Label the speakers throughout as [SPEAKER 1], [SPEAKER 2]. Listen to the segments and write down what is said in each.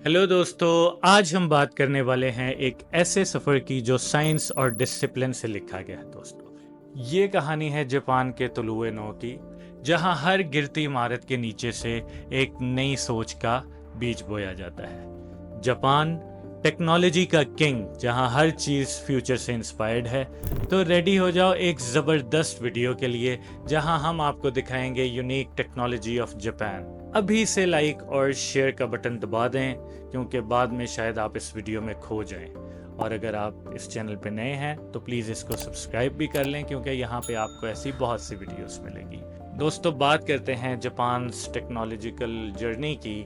[SPEAKER 1] Hello दोस्तों, आज हम बात करने वाले हैं एक ऐसे सफ़र की जो साइंस और डिसिप्लिन से लिखा गया है। दोस्तों, ये कहानी है जापान के तुलुए नो की, जहां हर गिरती इमारत के नीचे से एक नई सोच का बीज बोया जाता है। जापान टेक्नोलॉजी का किंग, जहां हर चीज़ फ्यूचर से इंस्पायर्ड है। तो रेडी हो जाओ एक ज़बरदस्त वीडियो के लिए, जहां हम आपको दिखाएंगे यूनिक टेक्नोलॉजी ऑफ जापान। अभी से लाइक और शेयर का बटन दबा दें, क्योंकि बाद में शायद आप इस वीडियो में खो जाएं। और अगर आप इस चैनल पे नए हैं तो प्लीज़ इसको सब्सक्राइब भी कर लें, क्योंकि यहाँ पे आपको ऐसी बहुत सी वीडियोस मिलेगी। दोस्तों, बात करते हैं जापान टेक्नोलॉजिकल जर्नी की।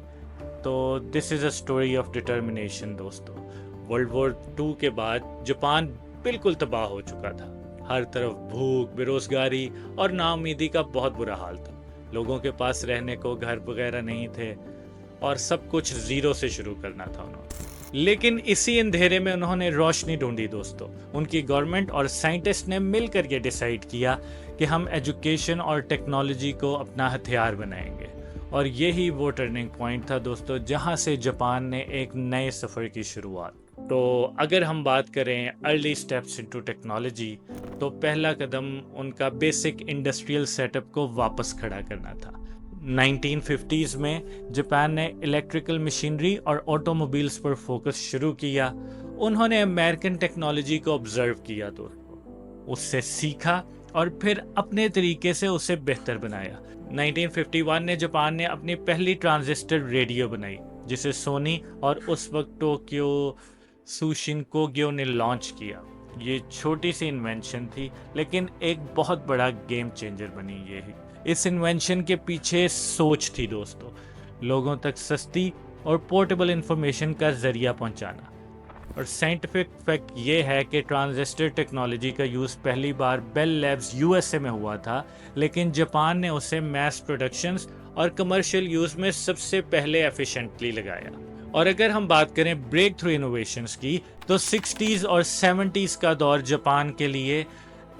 [SPEAKER 1] तो this is a story of determination. दोस्तों, वर्ल्ड वॉर 2 के बाद जापान बिल्कुल तबाह हो चुका था। हर तरफ भूख, बेरोजगारी और नाउमीदी का बहुत बुरा हाल था। लोगों के पास रहने को घर वगैरह नहीं थे और सब कुछ जीरो से शुरू करना था उन्होंने। लेकिन इसी अंधेरे में उन्होंने रोशनी ढूंढी। दोस्तों, उनकी गवर्नमेंट और साइंटिस्ट ने मिलकर ये डिसाइड किया कि हम एजुकेशन और टेक्नोलॉजी को अपना हथियार बनाएंगे। और यही वो टर्निंग पॉइंट था दोस्तों, जहां से जापान ने एक नए सफ़र की शुरुआत। तो अगर हम बात करें अर्ली स्टेप्स इनटू टेक्नोलॉजी, तो पहला कदम उनका बेसिक इंडस्ट्रियल सेटअप को वापस खड़ा करना था। 1950s में जापान ने इलेक्ट्रिकल मशीनरी और ऑटोमोबाइल्स पर फोकस शुरू किया। उन्होंने अमेरिकन टेक्नोलॉजी को ऑब्जर्व किया, तो उससे सीखा और फिर अपने तरीके से उसे बेहतर बनाया। 1951 ने जापान ने अपनी पहली ट्रांजिस्टर रेडियो बनाई, जिसे सोनी और उस वक्त टोक्यो सुशिनकोग्यो ने लॉन्च किया। ये छोटी सी इन्वेंशन थी, लेकिन एक बहुत बड़ा गेम चेंजर बनी। ये इस इन्वेंशन के पीछे सोच थी दोस्तों, लोगों तक सस्ती और पोर्टेबल इंफॉर्मेशन का जरिया पहुंचाना। और साइंटिफिक फैक्ट ये है कि ट्रांजिस्टर टेक्नोलॉजी का यूज़ पहली बार बेल लैब्स यूएसए में हुआ था, लेकिन जापान ने उसे मैस प्रोडक्शंस और कमर्शियल यूज़ में सबसे पहले एफिशिएंटली लगाया। और अगर हम बात करें ब्रेक थ्रू इनोवेशंस की, तो 60s और 70s का दौर जापान के लिए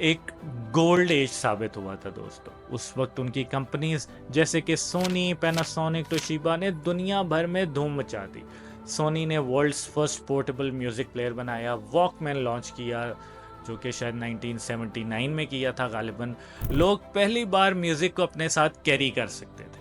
[SPEAKER 1] एक गोल्ड एज साबित हुआ था दोस्तों। उस वक्त उनकी कंपनीज जैसे कि सोनी, पैनासोनिक, तोशिबा ने दुनिया भर में धूम मचा दी। सोनी ने world's first portable music player बनाया, वॉकमैन लॉन्च किया, जो कि शायद 1979 में किया था गालिबन। लोग पहली बार म्यूजिक को अपने साथ कैरी कर सकते थे।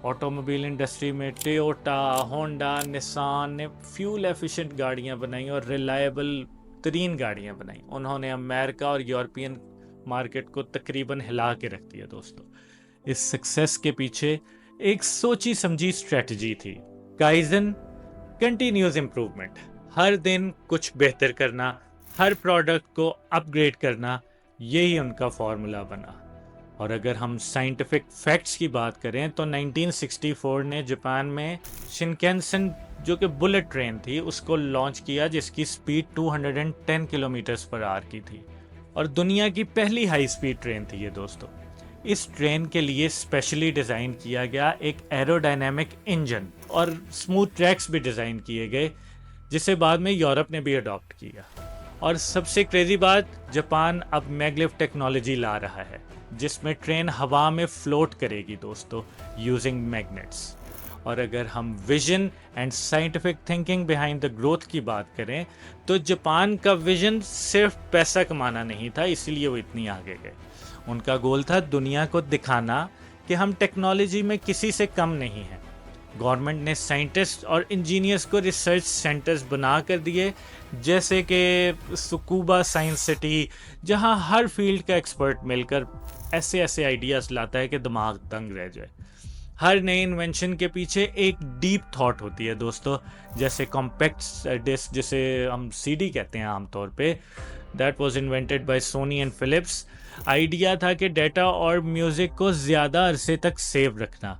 [SPEAKER 1] ऑटोमोबाइल इंडस्ट्री में टोयोटा, होंडा, निसान ने फ्यूल एफिशिएंट गाड़ियां बनाई और रिलायबल तरीन गाड़ियां बनाई। उन्होंने अमेरिका और यूरोपियन मार्केट को तकरीबन हिला के रख दिया। दोस्तों, इस सक्सेस के पीछे एक सोची समझी स्ट्रेटजी थी, काइजन, कंटिन्यूस इम्प्रूवमेंट। हर दिन कुछ बेहतर करना, हर प्रोडक्ट को अपग्रेड करना, यही उनका फॉर्मूला बना। और अगर हम साइंटिफिक फैक्ट्स की बात करें, तो 1964 ने जापान में शिनकेनसेन, जो कि बुलेट ट्रेन थी, उसको लॉन्च किया, जिसकी स्पीड 210 किलोमीटर्स पर आवर की थी और दुनिया की पहली हाई स्पीड ट्रेन थी ये दोस्तों। इस ट्रेन के लिए स्पेशली डिज़ाइन किया गया एक एरोडायनेमिक इंजन और स्मूथ ट्रैक्स भी डिज़ाइन किए गए, जिसे बाद में यूरोप ने भी अडॉप्ट किया। और सबसे क्रेजी बात, जापान अब मैग्लेव टेक्नोलॉजी ला रहा है, जिसमें ट्रेन हवा में फ्लोट करेगी दोस्तों, यूजिंग मैग्नेट्स। और अगर हम vision and scientific thinking behind the growth की बात करें, तो जापान का विजन सिर्फ पैसा कमाना नहीं था, इसीलिए वो इतनी आगे गए। उनका गोल था दुनिया को दिखाना कि हम टेक्नोलॉजी में किसी से कम नहीं हैं। गवर्नमेंट ने साइंटिस्ट और इंजीनियर्स को रिसर्च सेंटर्स बना कर दिए, जैसे कि सुकुबा साइंस सिटी, जहां हर फील्ड का एक्सपर्ट मिलकर ऐसे ऐसे आइडियाज़ लाता है कि दिमाग दंग रह जाए। हर नए इन्वेंशन के पीछे एक डीप थॉट होती है दोस्तों, जैसे कॉम्पैक्ट डिस्क, जिसे हम सीडी कहते हैं आमतौर पे, that was invented by Sony and Philips. Idea था कि डाटा और म्यूज़िक को ज़्यादा अरसे तक सेव रखना।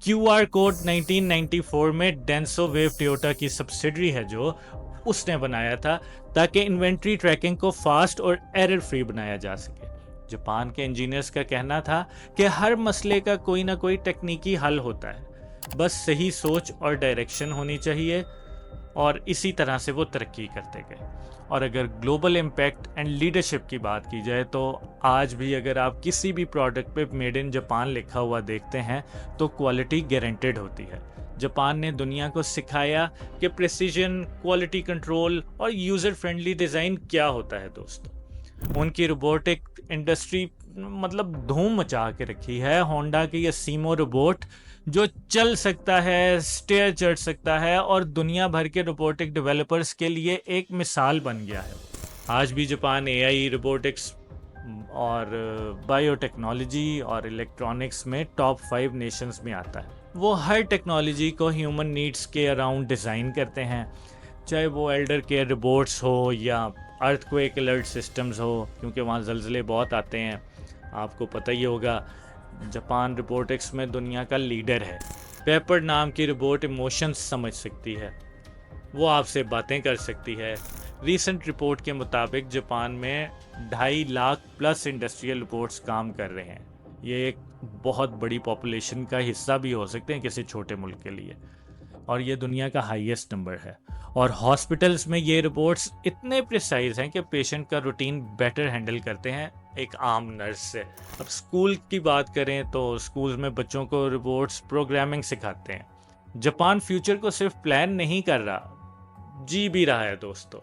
[SPEAKER 1] QR कोड 1994 में डेंसो वेव टोयोटा की सब्सिडरी है जो उसने बनाया था, ताकि इन्वेंट्री ट्रैकिंग को फास्ट और एरर फ्री बनाया जा सके। जापान के इंजीनियर्स का कहना था कि हर मसले का कोई ना कोई तकनीकी हल होता है, बस सही सोच और डायरेक्शन होनी चाहिए। और इसी तरह से वो तरक्की करते गए। और अगर ग्लोबल इम्पैक्ट एंड लीडरशिप की बात की जाए, तो आज भी अगर आप किसी भी प्रोडक्ट पे मेड इन जापान लिखा हुआ देखते हैं, तो क्वालिटी गारंटेड होती है। जापान ने दुनिया को सिखाया कि प्रिसीजन, क्वालिटी कंट्रोल और यूज़र फ्रेंडली डिज़ाइन क्या होता है दोस्तों। उनकी रोबोटिक इंडस्ट्री मतलब धूम मचा के रखी है। होंडा की ये सीमो रोबोट जो चल सकता है, स्टेयर चढ़ सकता है और दुनिया भर के रोबोटिक डेवलपर्स के लिए एक मिसाल बन गया है। आज भी जापान एआई, रोबोटिक्स और बायोटेक्नोलॉजी और इलेक्ट्रॉनिक्स में टॉप 5 नेशंस में आता है। वो हर टेक्नोलॉजी को ह्यूमन नीड्स के अराउंड डिज़ाइन करते हैं, चाहे वो एल्डर केयर रोबोट्स हो या अर्थक्वेक अलर्ट सिस्टम्स हो, क्योंकि वहाँ ज़लज़ले बहुत आते हैं। आपको पता ही होगा जापान रोबोटिक्स में दुनिया का लीडर है। पेपर नाम की रोबोट इमोशंस समझ सकती है, वो आपसे बातें कर सकती है। रीसेंट रिपोर्ट के मुताबिक जापान में 2.5 लाख प्लस इंडस्ट्रियल रोबोट्स काम कर रहे हैं। ये एक बहुत बड़ी पॉपुलेशन का हिस्सा भी हो सकते हैं किसी छोटे मुल्क के लिए, और ये दुनिया का हाईएस्ट नंबर है। और हॉस्पिटल्स में ये रोबोट्स इतने प्रिसाइज हैं कि पेशेंट का रूटीन बेटर हैंडल करते हैं एक आम नर्स से। अब स्कूल की बात करें तो स्कूल में बच्चों को रोबोट्स प्रोग्रामिंग सिखाते हैं। जापान फ्यूचर को सिर्फ प्लान नहीं कर रहा, जी भी रहा है दोस्तों।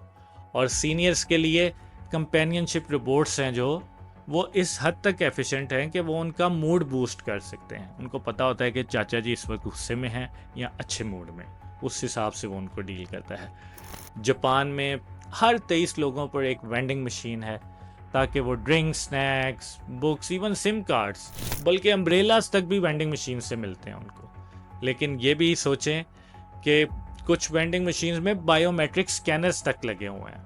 [SPEAKER 1] और सीनियर्स के लिए कंपेनियनशिप रोबोट्स हैं जो वो इस हद तक एफिशिएंट हैं कि वो उनका मूड बूस्ट कर सकते हैं। उनको पता होता है कि चाचा जी इस वक्त गुस्से में हैं या अच्छे मूड में, उस हिसाब से वो उनको डील करता है। जापान में हर 23 लोगों पर एक वेंडिंग मशीन है, ताकि वो drinks, snacks, books, even SIM cards, बल्कि अम्ब्रेलास तक भी वेंडिंग मशीन से मिलते हैं उनको। लेकिन ये भी सोचें कि कुछ वेंडिंग मशीन्स में बायोमेट्रिक स्कैनर्स तक लगे हुए हैं।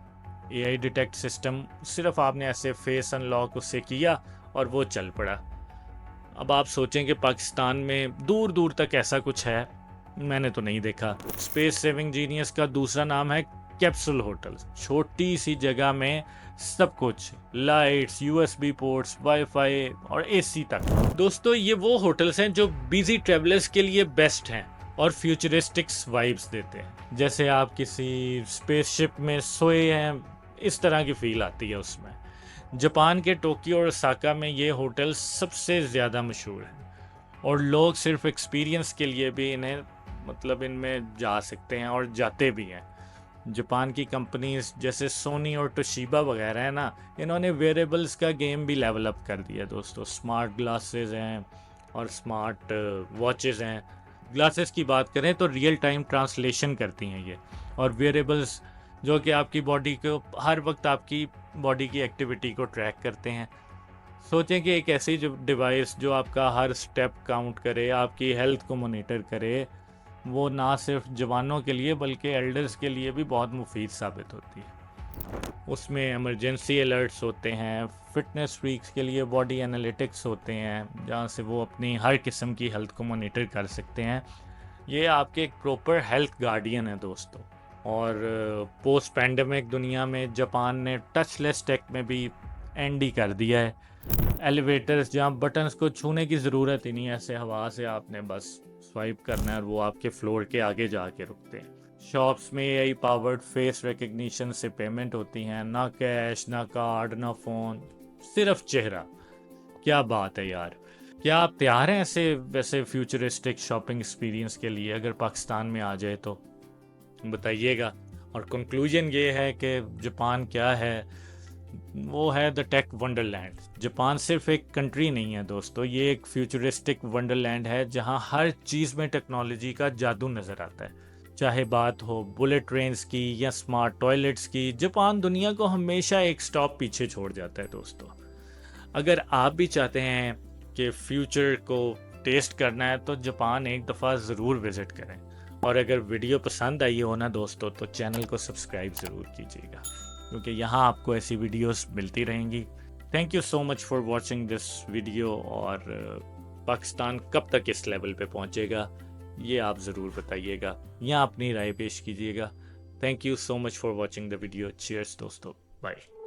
[SPEAKER 1] एआई डिटेक्ट सिस्टम, सिर्फ आपने ऐसे फेस अनलॉक उससे किया और वो चल पड़ा। अब आप सोचें कि पाकिस्तान में दूर दूर तक ऐसा कुछ है, मैंने तो नहीं देखा। स्पेस सेविंग जीनियस का दूसरा नाम है कैप्सूल होटल। छोटी सी जगह में सब कुछ, लाइट्स, यूएसबी पोर्ट्स, वाईफाई और एसी तक। दोस्तों ये वो होटल्स हैं जो बिजी ट्रैवलर्स के लिए बेस्ट हैं और फ्यूचरिस्टिक्स वाइब्स देते हैं, जैसे आप किसी स्पेसशिप में सोए हैं, इस तरह की फील आती है उसमें। जापान के टोक्यो और ओसाका में ये होटल सबसे ज़्यादा मशहूर है और लोग सिर्फ एक्सपीरियंस के लिए भी इन्हें इनमें जा सकते हैं और जाते भी हैं। जापान की कंपनीज जैसे सोनी और टोशिबा वगैरह है ना, इन्होंने वेयरेबल्स का गेम भी लेवल अप कर दिया दोस्तों। स्मार्ट ग्लासेस हैं और स्मार्ट वॉचेस हैं। ग्लासेस की बात करें तो रियल टाइम ट्रांसलेशन करती हैं ये, और वेयरेबल्स जो कि आपकी बॉडी को हर वक्त आपकी बॉडी की एक्टिविटी को ट्रैक करते हैं। सोचें कि एक ऐसी जो डिवाइस जो आपका हर स्टेप काउंट करे, आपकी हेल्थ को मॉनिटर करे, वो ना सिर्फ जवानों के लिए बल्कि एल्डर्स के लिए भी बहुत मुफीद साबित होती है। उसमें इमरजेंसी अलर्ट्स होते हैं, फिटनेस फ्रीक्स के लिए बॉडी एनालिटिक्स होते हैं, जहाँ से वो अपनी हर किस्म की हेल्थ को मॉनिटर कर सकते हैं। ये आपके एक प्रॉपर हेल्थ गार्डियन है दोस्तों। और पोस्ट पैंडमिक दुनिया में जापान ने टचलेस टेक में भी एंड ही कर दिया है। एलिवेटर्स जहाँ बटन्स को छूने की ज़रूरत ही नहीं है, ऐसे हवा से आपने बस स्वाइप करना है और वो आपके फ्लोर के आगे जाके रुकते हैं। शॉप्स में एआई पावर्ड फेस रिकग्निशन से पेमेंट होती हैं, ना कैश, ना कार्ड, ना फ़ोन, सिर्फ चेहरा। क्या बात है यार। क्या आप तैयार हैं ऐसे वैसे फ्यूचरिस्टिक शॉपिंग एक्सपीरियंस के लिए? अगर पाकिस्तान में आ जाए तो बताइएगा। और कंक्लूजन ये है कि जापान क्या है, वो है द टेक वंडरलैंड। जापान सिर्फ एक कंट्री नहीं है दोस्तों, ये एक फ्यूचरिस्टिक वंडरलैंड है जहां हर चीज़ में टेक्नोलॉजी का जादू नज़र आता है। चाहे बात हो बुलेट ट्रेन्स की या स्मार्ट टॉयलेट्स की, जापान दुनिया को हमेशा एक स्टॉप पीछे छोड़ जाता है दोस्तों। अगर आप भी चाहते हैं कि फ्यूचर को टेस्ट करना है तो जापान एक दफ़ा ज़रूर विज़िट करें। और अगर वीडियो पसंद आई हो ना दोस्तों, तो चैनल को सब्सक्राइब ज़रूर कीजिएगा, क्योंकि यहाँ आपको ऐसी वीडियोस मिलती रहेंगी। Thank you so much for watching this video. और पाकिस्तान कब तक इस लेवल पे पहुँचेगा ये आप ज़रूर बताइएगा या अपनी राय पेश कीजिएगा। Thank you so much for watching the video. Cheers दोस्तों, बाय।